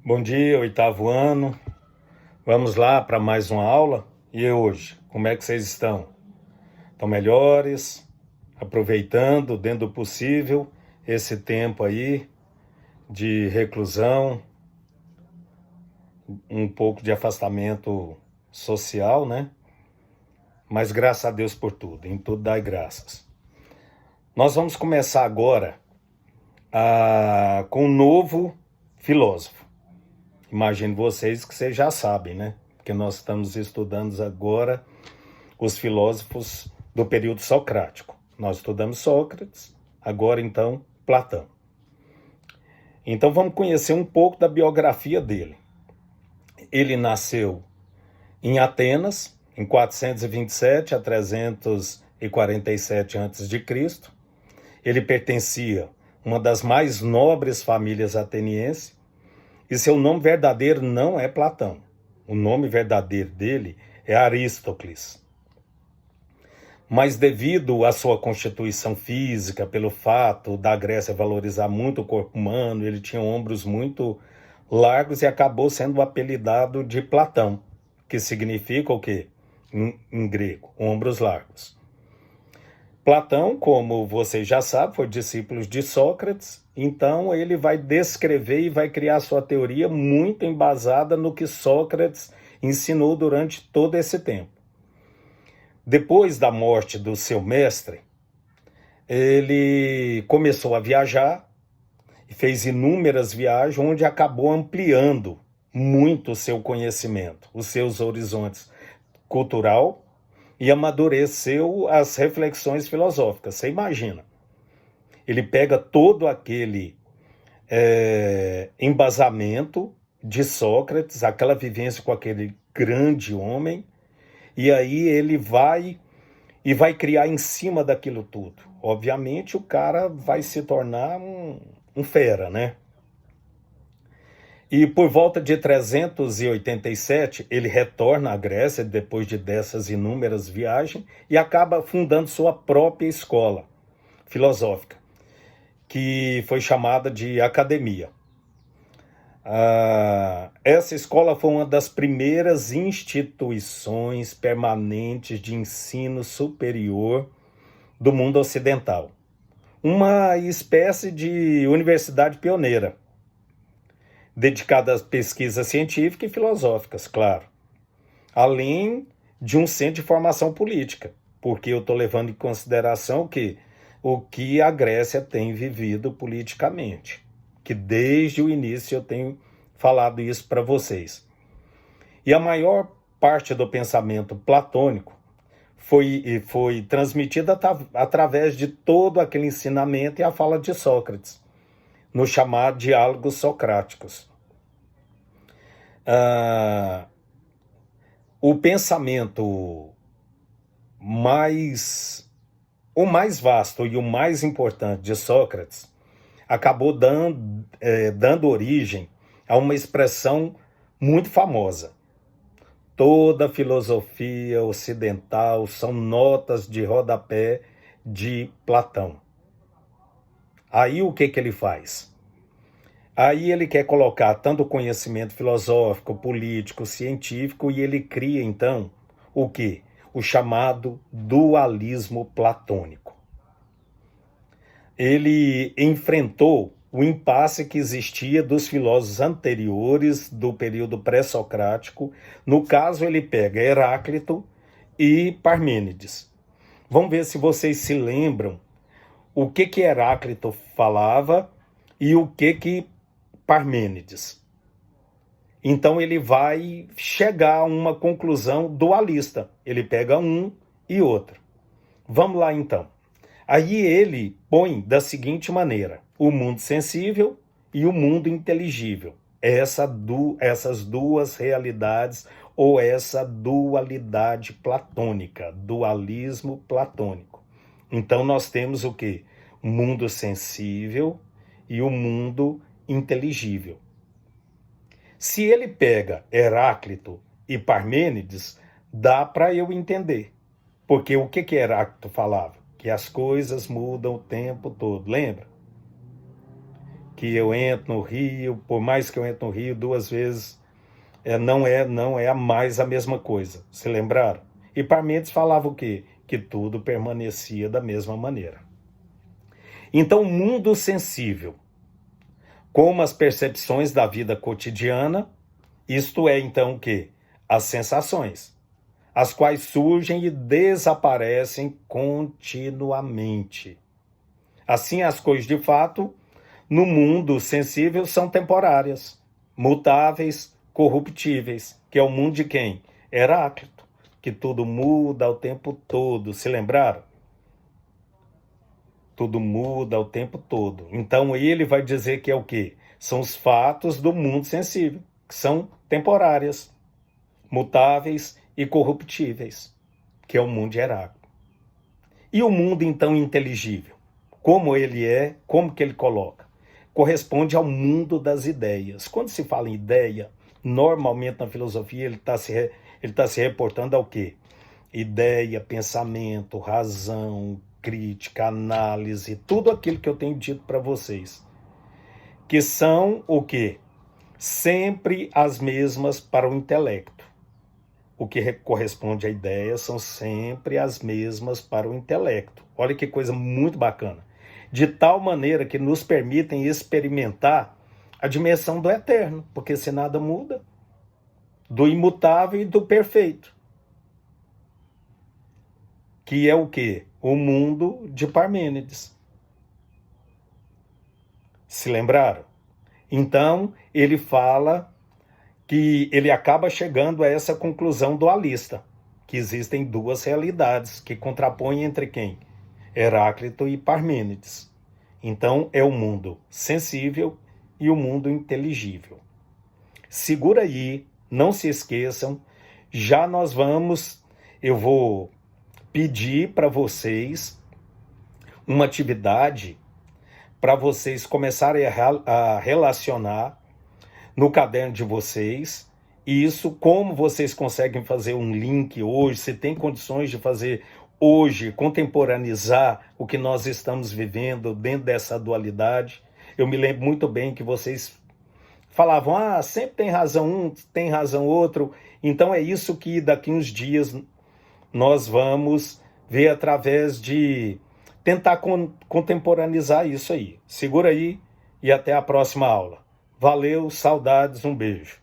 Bom dia, oitavo ano. Vamos lá para mais uma aula. E hoje, como é que vocês estão? Estão melhores? Aproveitando, dentro do possível, esse tempo aí de reclusão, um pouco de afastamento social, né? Mas graças a Deus por tudo, em tudo dai graças. Nós vamos começar agora com um novo filósofo. Imagino vocês que vocês já sabem, né? Porque nós estamos estudando agora os filósofos do período socrático. Nós estudamos Sócrates, agora então Platão. Então vamos conhecer um pouco da biografia dele. Ele nasceu em Atenas, em 427 a 347 a.C. Ele pertencia a uma das mais nobres famílias atenienses, e seu nome verdadeiro não é Platão. O nome verdadeiro dele é Aristócles. Mas devido à sua constituição física, pelo fato da Grécia valorizar muito o corpo humano, ele tinha ombros muito largos e acabou sendo apelidado de Platão, que significa o quê? Em grego, ombros largos. Platão, como vocês já sabem, foi discípulo de Sócrates, então ele vai descrever e vai criar sua teoria muito embasada no que Sócrates ensinou durante todo esse tempo. Depois da morte do seu mestre, ele começou a viajar e fez inúmeras viagens, onde acabou ampliando muito o seu conhecimento, os seus horizontes cultural, e amadureceu as reflexões filosóficas. Você imagina, ele pega todo aquele embasamento de Sócrates, aquela vivência com aquele grande homem, e aí ele vai criar em cima daquilo tudo. Obviamente o cara vai se tornar um fera, né? E por volta de 387, ele retorna à Grécia, depois dessas inúmeras viagens, e acaba fundando sua própria escola filosófica, que foi chamada de Academia. Essa escola foi uma das primeiras instituições permanentes de ensino superior do mundo ocidental. Uma espécie de universidade pioneira, dedicada às pesquisas científicas e filosóficas, claro. Além de um centro de formação política, porque eu estou levando em consideração o que a Grécia tem vivido politicamente, que desde o início eu tenho falado isso para vocês. E a maior parte do pensamento platônico foi transmitida através de todo aquele ensinamento e a fala de Sócrates, no chamado diálogos socráticos. O pensamento o mais vasto e o mais importante de Sócrates acabou dando origem a uma expressão muito famosa. Toda filosofia ocidental são notas de rodapé de Platão. Aí o que ele faz? Aí ele quer colocar tanto conhecimento filosófico, político, científico, e ele cria então o quê? O chamado dualismo platônico. Ele enfrentou o impasse que existia dos filósofos anteriores do período pré-socrático. No caso, ele pega Heráclito e Parmênides. Vamos ver se vocês se lembram o que Heráclito falava e o que Parmênides. Então ele vai chegar a uma conclusão dualista. Ele pega um e outro. Vamos lá então. Aí ele põe da seguinte maneira: o mundo sensível e o mundo inteligível. Essas duas realidades, ou essa dualidade platônica, dualismo platônico. Então nós temos o quê? O mundo sensível e o mundo inteligível. Se ele pega Heráclito e Parmênides, dá para eu entender. Porque o que Heráclito falava? Que as coisas mudam o tempo todo, lembra? que eu entro no rio, por mais que eu entre no rio 2 vezes, não é mais a mesma coisa. Se lembraram? E Parmênides falava o quê? Que tudo permanecia da mesma maneira. Então, o mundo sensível, como as percepções da vida cotidiana, isto é, então, o quê? As sensações, as quais surgem e desaparecem continuamente. Assim, as coisas de fato, no mundo sensível, são temporárias, mutáveis, corruptíveis, que é o mundo de quem? Heráclito, que tudo muda o tempo todo. Se lembraram? Tudo muda o tempo todo. Então ele vai dizer que é o quê? São os fatos do mundo sensível, que são temporárias, mutáveis e corruptíveis, que é o mundo de Heráclito. E o mundo, então, inteligível? Como ele é, como que ele coloca? Corresponde ao mundo das ideias. Quando se fala em ideia, normalmente na filosofia ele está se reportando ao quê? Ideia, pensamento, razão, crítica, análise, tudo aquilo que eu tenho dito para vocês. Que são o quê? Sempre as mesmas para o intelecto. O que corresponde à ideia são sempre as mesmas para o intelecto. Olha que coisa muito bacana. De tal maneira que nos permitem experimentar a dimensão do eterno, porque se nada muda, do imutável e do perfeito. Que é o quê? O mundo de Parmênides. Se lembraram? Então, ele fala que ele acaba chegando a essa conclusão dualista, que existem duas realidades que contrapõem entre quem? Heráclito e Parmênides. Então, é o mundo sensível e o mundo inteligível. Segura aí, não se esqueçam, eu vou pedir para vocês uma atividade para vocês começarem a relacionar no caderno de vocês, isso, como vocês conseguem fazer um link hoje, se tem condições de fazer hoje, contemporaneizar o que nós estamos vivendo dentro dessa dualidade. Eu me lembro muito bem que vocês falavam, sempre tem razão um, tem razão outro. Então é isso que daqui uns dias nós vamos ver através de tentar contemporaneizar isso aí. Segura aí e até a próxima aula. Valeu, saudades, um beijo.